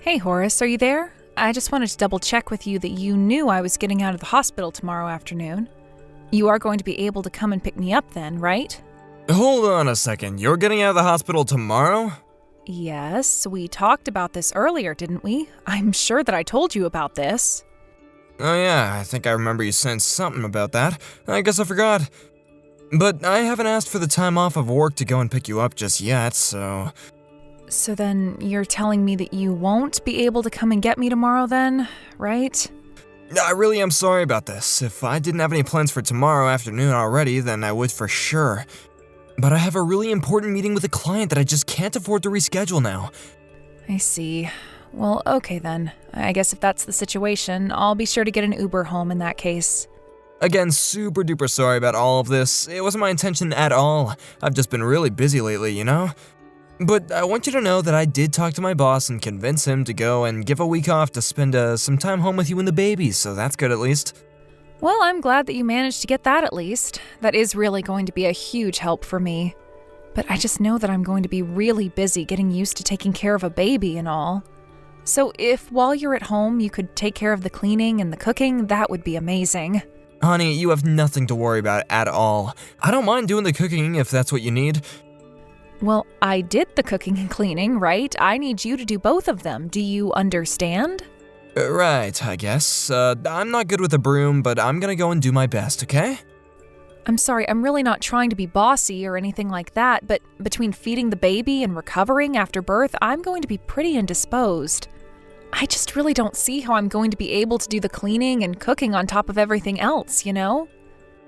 Hey Horace, are you there? I just wanted to double check with you that you knew I was getting out of the hospital tomorrow afternoon. You are going to be able to come and pick me up then, right? Hold on a second, you're getting out of the hospital tomorrow? Yes, we talked about this earlier, didn't we? I'm sure that I told you about this. Oh yeah, I think I remember you saying something about that. I guess I forgot. But I haven't asked for the time off of work to go and pick you up just yet, so... So then you're telling me that you won't be able to come and get me tomorrow then, right? I really am sorry about this. If I didn't have any plans for tomorrow afternoon already, then I would for sure. But I have a really important meeting with a client that I just can't afford to reschedule now. I see. Well, okay then. I guess if that's the situation, I'll be sure to get an Uber home in that case. Again, super duper sorry about all of this. It wasn't my intention at all. I've just been really busy lately, you know? But I want you to know that I did talk to my boss and convince him to go and give a week off to spend some time home with you and the baby, so that's good at least. Well, I'm glad that you managed to get that at least. That is really going to be a huge help for me. But I just know that I'm going to be really busy getting used to taking care of a baby and all. So if while you're at home you could take care of the cleaning and the cooking, that would be amazing. Honey, you have nothing to worry about at all. I don't mind doing the cooking if that's what you need. Well, I did the cooking and cleaning, right? I need you to do both of them. Do you understand? Right, I guess. I'm not good with a broom, but I'm gonna go and do my best, okay? I'm sorry, I'm really not trying to be bossy or anything like that, but between feeding the baby and recovering after birth, I'm going to be pretty indisposed. I just really don't see how I'm going to be able to do the cleaning and cooking on top of everything else, you know?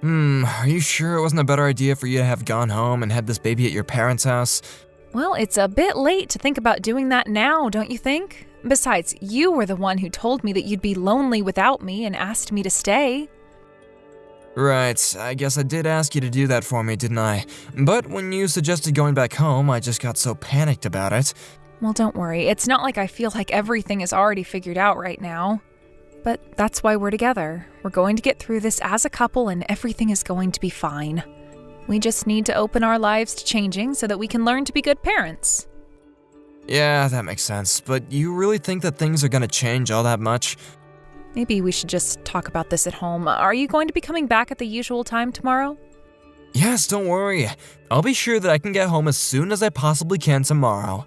Are you sure it wasn't a better idea for you to have gone home and had this baby at your parents' house? Well, it's a bit late to think about doing that now, don't you think? Besides, you were the one who told me that you'd be lonely without me and asked me to stay. Right, I guess I did ask you to do that for me, didn't I? But when you suggested going back home, I just got so panicked about it. Well, don't worry. It's not like I feel like everything is already figured out right now. But that's why we're together. We're going to get through this as a couple and everything is going to be fine. We just need to open our lives to changing so that we can learn to be good parents. Yeah, that makes sense. But you really think that things are gonna change all that much? Maybe we should just talk about this at home. Are you going to be coming back at the usual time tomorrow? Yes, don't worry. I'll be sure that I can get home as soon as I possibly can tomorrow.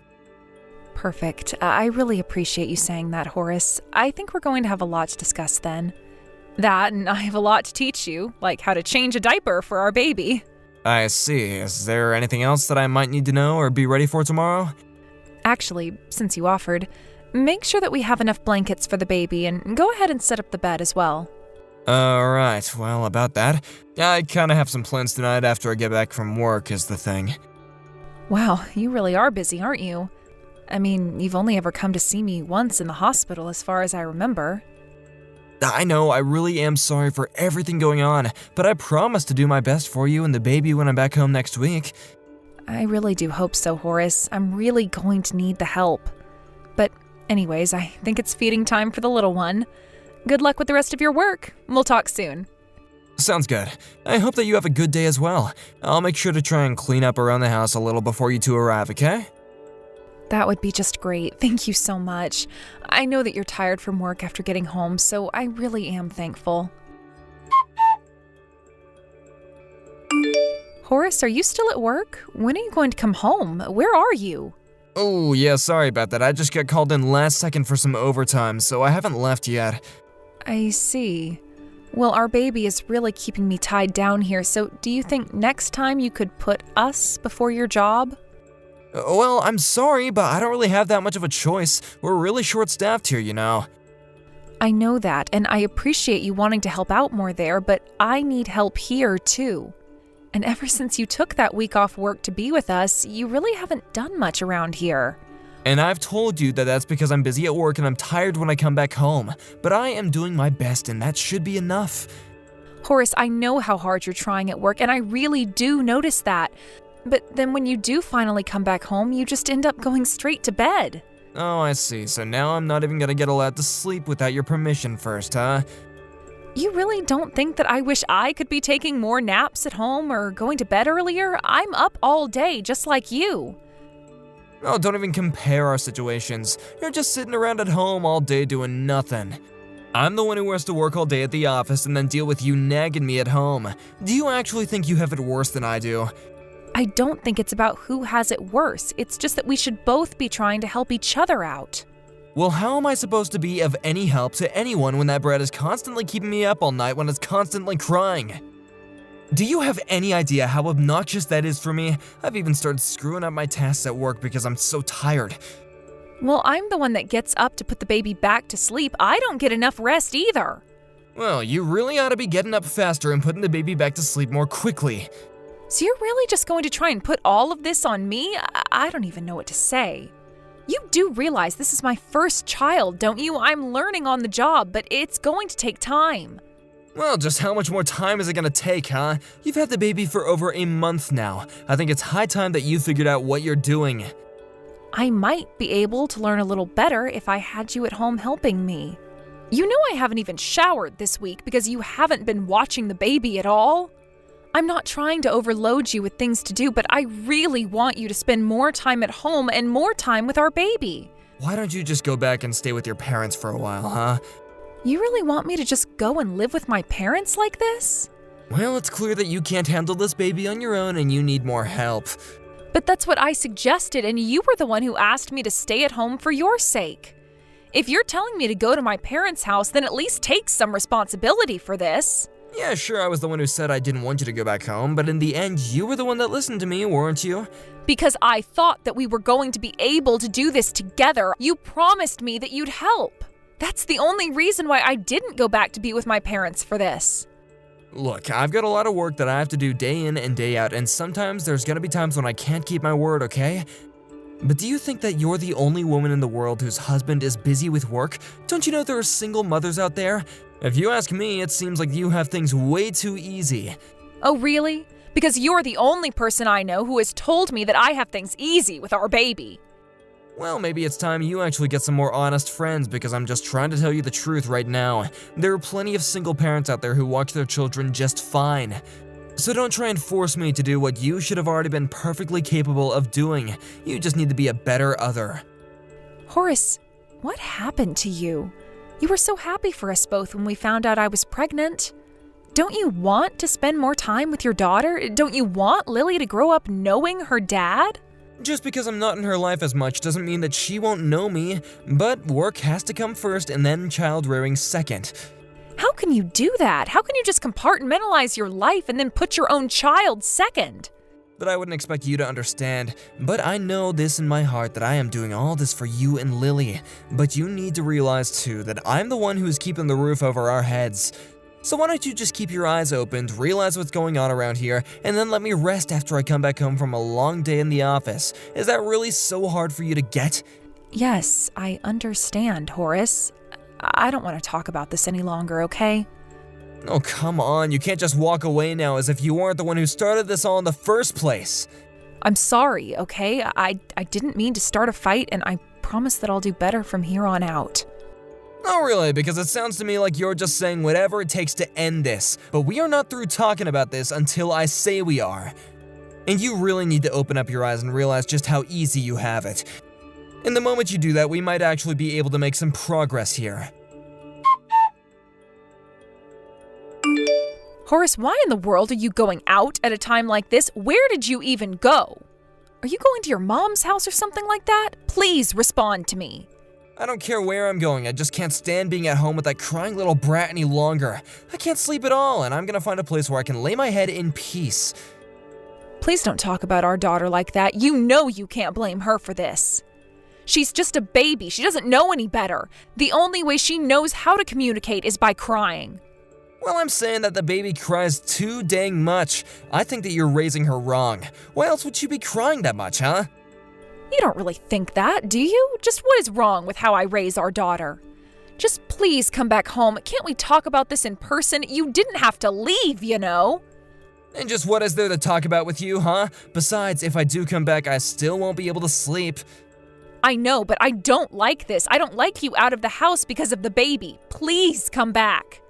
Perfect. I really appreciate you saying that, Horace. I think we're going to have a lot to discuss then. That, and I have a lot to teach you, like how to change a diaper for our baby. I see. Is there anything else that I might need to know or be ready for tomorrow? Actually, since you offered, make sure that we have enough blankets for the baby and go ahead and set up the bed as well. Alright, well, about that. I kinda have some plans tonight after I get back from work is the thing. Wow, you really are busy, aren't you? I mean, you've only ever come to see me once in the hospital as far as I remember. I know, I really am sorry for everything going on, but I promise to do my best for you and the baby when I'm back home next week. I really do hope so, Horace. I'm really going to need the help. But anyways, I think it's feeding time for the little one. Good luck with the rest of your work. We'll talk soon. Sounds good. I hope that you have a good day as well. I'll make sure to try and clean up around the house a little before you two arrive, okay? That would be just great. Thank you so much. I know that you're tired from work after getting home, so I really am thankful. Horace, are you still at work? When are you going to come home? Where are you? Oh, yeah, sorry about that. I just got called in last second for some overtime, so I haven't left yet. I see. Well, our baby is really keeping me tied down here, so do you think next time you could put us before your job? Well, I'm sorry, but I don't really have that much of a choice. We're really short-staffed here, you know. I know that, and I appreciate you wanting to help out more there, but I need help here, too. And ever since you took that week off work to be with us, you really haven't done much around here. And I've told you that that's because I'm busy at work and I'm tired when I come back home. But I am doing my best, and that should be enough. Horace, I know how hard you're trying at work, and I really do notice that. But then when you do finally come back home, you just end up going straight to bed. Oh, I see. So now I'm not even gonna get allowed to sleep without your permission first, huh? You really don't think that I wish I could be taking more naps at home or going to bed earlier? I'm up all day, just like you. Oh, don't even compare our situations. You're just sitting around at home all day doing nothing. I'm the one who has to work all day at the office and then deal with you nagging me at home. Do you actually think you have it worse than I do? I don't think it's about who has it worse. It's just that we should both be trying to help each other out. Well, how am I supposed to be of any help to anyone when that brat is constantly keeping me up all night when it's constantly crying? Do you have any idea how obnoxious that is for me? I've even started screwing up my tasks at work because I'm so tired. Well, I'm the one that gets up to put the baby back to sleep. I don't get enough rest either. Well, you really ought to be getting up faster and putting the baby back to sleep more quickly. So you're really just going to try and put all of this on me? I don't even know what to say. You do realize this is my first child, don't you? I'm learning on the job, but it's going to take time. Well, just how much more time is it gonna take, huh? You've had the baby for over a month now. I think it's high time that you figured out what you're doing. I might be able to learn a little better if I had you at home helping me. You know I haven't even showered this week because you haven't been watching the baby at all. I'm not trying to overload you with things to do, but I really want you to spend more time at home and more time with our baby. Why don't you just go back and stay with your parents for a while, huh? You really want me to just go and live with my parents like this? Well, it's clear that you can't handle this baby on your own and you need more help. But that's what I suggested, and you were the one who asked me to stay at home for your sake. If you're telling me to go to my parents' house, then at least take some responsibility for this. Yeah, sure, I was the one who said I didn't want you to go back home, but in the end, you were the one that listened to me, weren't you? Because I thought that we were going to be able to do this together. You promised me that you'd help. That's the only reason why I didn't go back to be with my parents for this. Look, I've got a lot of work that I have to do day in and day out, and sometimes there's gonna be times when I can't keep my word, okay? But do you think that you're the only woman in the world whose husband is busy with work? Don't you know there are single mothers out there? If you ask me, it seems like you have things way too easy. Oh, really? Because you're the only person I know who has told me that I have things easy with our baby. Well, maybe it's time you actually get some more honest friends because I'm just trying to tell you the truth right now. There are plenty of single parents out there who watch their children just fine. So don't try and force me to do what you should have already been perfectly capable of doing. You just need to be a better other. Horace, what happened to you? You were so happy for us both when we found out I was pregnant. Don't you want to spend more time with your daughter? Don't you want Lily to grow up knowing her dad? Just because I'm not in her life as much doesn't mean that she won't know me, but work has to come first and then child rearing second. How can you do that? How can you just compartmentalize your life and then put your own child second? But I wouldn't expect you to understand. But I know this in my heart that I am doing all this for you and Lily. But you need to realize too that I'm the one who's keeping the roof over our heads. So why don't you just keep your eyes opened, realize what's going on around here, and then let me rest after I come back home from a long day in the office. Is that really so hard for you to get? Yes, I understand, Horace. I don't want to talk about this any longer, okay? Oh, come on, you can't just walk away now as if you weren't the one who started this all in the first place. I'm sorry, okay? I didn't mean to start a fight, and I promise that I'll do better from here on out. Oh, really? Because it sounds to me like you're just saying whatever it takes to end this. But we are not through talking about this until I say we are. And you really need to open up your eyes and realize just how easy you have it. And the moment you do that, we might actually be able to make some progress here. Horace, why in the world are you going out at a time like this? Where did you even go? Are you going to your mom's house or something like that? Please respond to me. I don't care where I'm going, I just can't stand being at home with that crying little brat any longer. I can't sleep at all, and I'm gonna find a place where I can lay my head in peace. Please don't talk about our daughter like that. You know you can't blame her for this. She's just a baby. She doesn't know any better. The only way she knows how to communicate is by crying. Well, I'm saying that the baby cries too dang much. I think that you're raising her wrong. Why else would she be crying that much, huh? You don't really think that, do you? Just what is wrong with how I raise our daughter? Just please come back home. Can't we talk about this in person? You didn't have to leave, you know. And just what is there to talk about with you, huh? Besides, if I do come back, I still won't be able to sleep. I know, but I don't like this. I don't like you out of the house because of the baby. Please come back.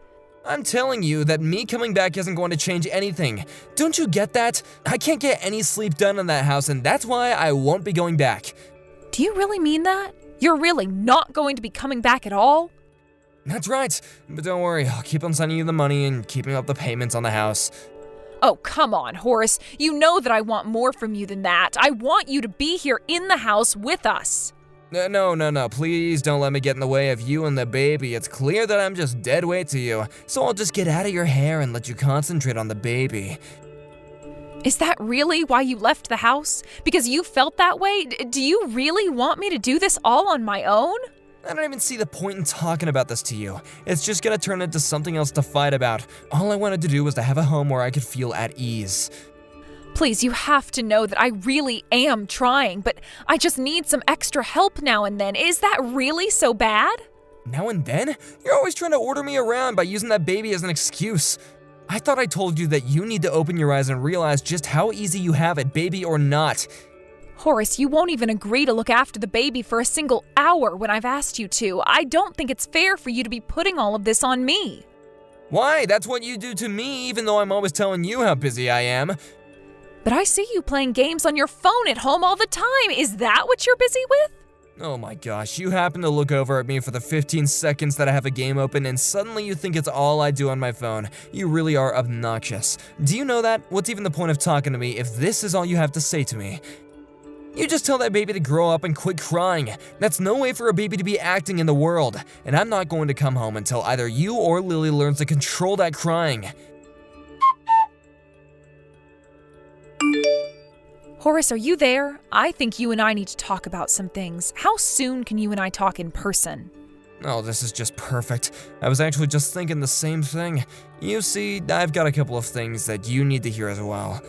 I'm telling you that me coming back isn't going to change anything. Don't you get that? I can't get any sleep done in that house, and that's why I won't be going back. Do you really mean that? You're really not going to be coming back at all? That's right, but don't worry, I'll keep on sending you the money and keeping up the payments on the house. Oh, come on, Horace. You know that I want more from you than that. I want you to be here in the house with us. No, please don't let me get in the way of you and the baby. It's clear that I'm just dead weight to you, so I'll just get out of your hair and let you concentrate on the baby. Is that really why you left the house? Because you felt that way? Do you really want me to do this all on my own? I don't even see the point in talking about this to you. It's just gonna turn into something else to fight about. All I wanted to do was to have a home where I could feel at ease. Please, you have to know that I really am trying, but I just need some extra help now and then. Is that really so bad? Now and then? You're always trying to order me around by using that baby as an excuse. I thought I told you that you need to open your eyes and realize just how easy you have it, baby or not. Horace, you won't even agree to look after the baby for a single hour when I've asked you to. I don't think it's fair for you to be putting all of this on me. Why? That's what you do to me, even though I'm always telling you how busy I am. But I see you playing games on your phone at home all the time. Is that what you're busy with? Oh my gosh, you happen to look over at me for the 15 seconds that I have a game open and suddenly you think it's all I do on my phone. You really are obnoxious. Do you know that? What's even the point of talking to me if this is all you have to say to me? You just tell that baby to grow up and quit crying. That's no way for a baby to be acting in the world, and I'm not going to come home until either you or Lily learns to control that crying. Horace, are you there? I think you and I need to talk about some things. How soon can you and I talk in person? Oh, this is just perfect. I was actually just thinking the same thing. You see, I've got a couple of things that you need to hear as well.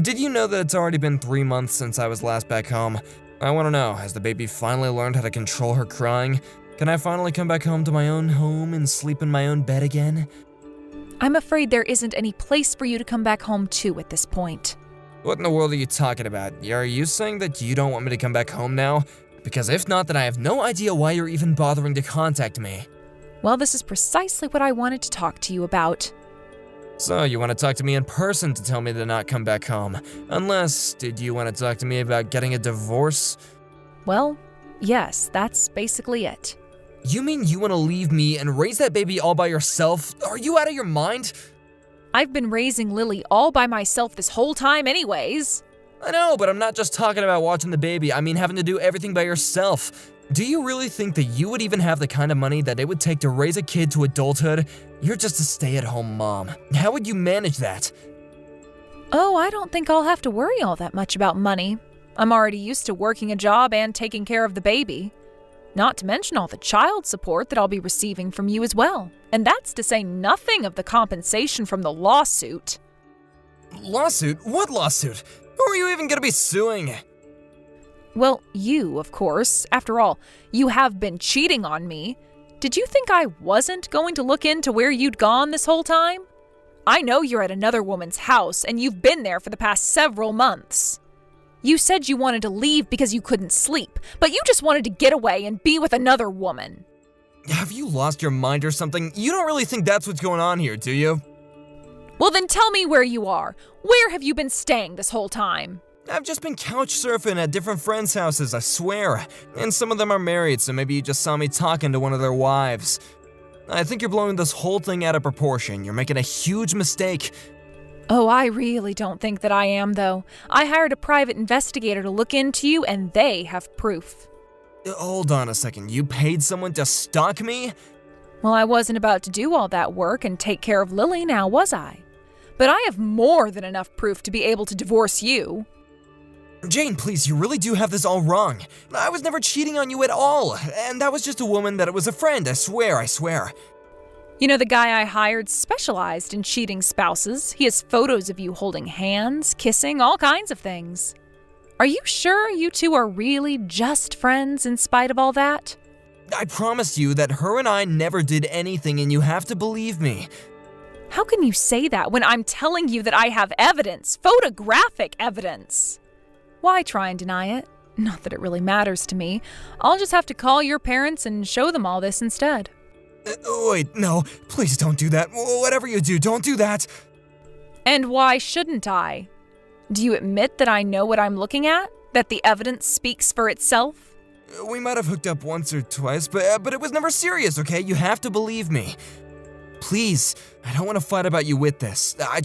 Did you know that it's already been 3 months since I was last back home? I want to know, has the baby finally learned how to control her crying? Can I finally come back home to my own home and sleep in my own bed again? I'm afraid there isn't any place for you to come back home to at this point. What in the world are you talking about? Are you saying that you don't want me to come back home now? Because if not, then I have no idea why you're even bothering to contact me. Well, this is precisely what I wanted to talk to you about. So, you want to talk to me in person to tell me to not come back home? Unless, did you want to talk to me about getting a divorce? Well, yes, that's basically it. You mean you want to leave me and raise that baby all by yourself? Are you out of your mind? I've been raising Lily all by myself this whole time anyways. I know, but I'm not just talking about watching the baby. I mean having to do everything by yourself. Do you really think that you would even have the kind of money that it would take to raise a kid to adulthood? You're just a stay-at-home mom. How would you manage that? Oh, I don't think I'll have to worry all that much about money. I'm already used to working a job and taking care of the baby. Not to mention all the child support that I'll be receiving from you as well. And that's to say nothing of the compensation from the lawsuit. Lawsuit? What lawsuit? Who are you even gonna be suing? Well, you, of course. After all, you have been cheating on me. Did you think I wasn't going to look into where you'd gone this whole time? I know you're at another woman's house, and you've been there for the past several months. You said you wanted to leave because you couldn't sleep, but you just wanted to get away and be with another woman. Have you lost your mind or something? You don't really think that's what's going on here, do you? Well, then tell me where you are. Where have you been staying this whole time? I've just been couch surfing at different friends' houses, I swear. And some of them are married, so maybe you just saw me talking to one of their wives. I think you're blowing this whole thing out of proportion. You're making a huge mistake. Oh, I really don't think that I am, though. I hired a private investigator to look into you, and they have proof. Hold on a second. You paid someone to stalk me? Well, I wasn't about to do all that work and take care of Lily now, was I? But I have more than enough proof to be able to divorce you. Jane, please, you really do have this all wrong. I was never cheating on you at all, and that was just a woman that was a friend, I swear. You know, the guy I hired specialized in cheating spouses. He has photos of you holding hands, kissing, all kinds of things. Are you sure you two are really just friends in spite of all that? I promise you that her and I never did anything, and you have to believe me. How can you say that when I'm telling you that I have evidence, photographic evidence? Why try and deny it? Not that it really matters to me. I'll just have to call your parents and show them all this instead. Wait, no, please don't do that. Whatever you do, don't do that. And why shouldn't I? Do you admit that I know what I'm looking at? That the evidence speaks for itself? We might have hooked up once or twice, but it was never serious, okay? You have to believe me. Please, I don't want to fight about you with this. I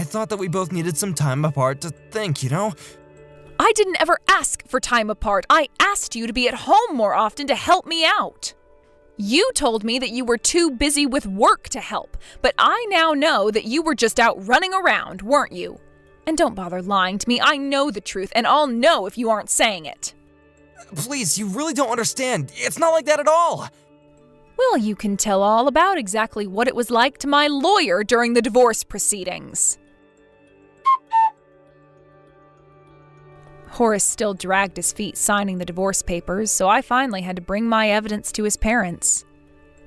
thought that we both needed some time apart to think, you know? I didn't ever ask for time apart. I asked you to be at home more often to help me out. You told me that you were too busy with work to help, but I now know that you were just out running around, weren't you? And don't bother lying to me. I know the truth, and I'll know if you aren't saying it. Please, you really don't understand. It's not like that at all. Well, you can tell all about exactly what it was like to my lawyer during the divorce proceedings. Horace still dragged his feet signing the divorce papers, so I finally had to bring my evidence to his parents.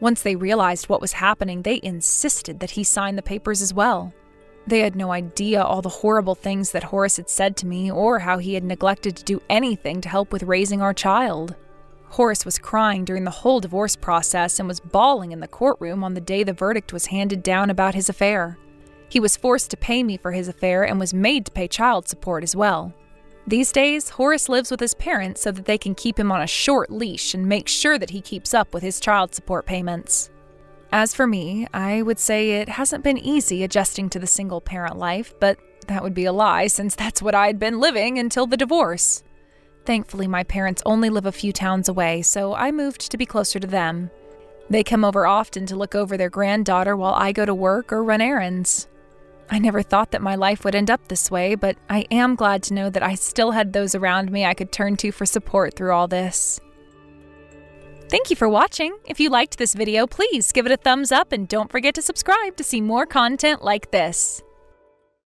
Once they realized what was happening, they insisted that he sign the papers as well. They had no idea all the horrible things that Horace had said to me or how he had neglected to do anything to help with raising our child. Horace was crying during the whole divorce process and was bawling in the courtroom on the day the verdict was handed down about his affair. He was forced to pay me for his affair and was made to pay child support as well. These days, Horace lives with his parents so that they can keep him on a short leash and make sure that he keeps up with his child support payments. As for me, I would say it hasn't been easy adjusting to the single-parent life, but that would be a lie since that's what I had been living until the divorce. Thankfully, my parents only live a few towns away, so I moved to be closer to them. They come over often to look over their granddaughter while I go to work or run errands. I never thought that my life would end up this way, but I am glad to know that I still had those around me I could turn to for support through all this. Thank you for watching. If you liked this video, please give it a thumbs up and don't forget to subscribe to see more content like this.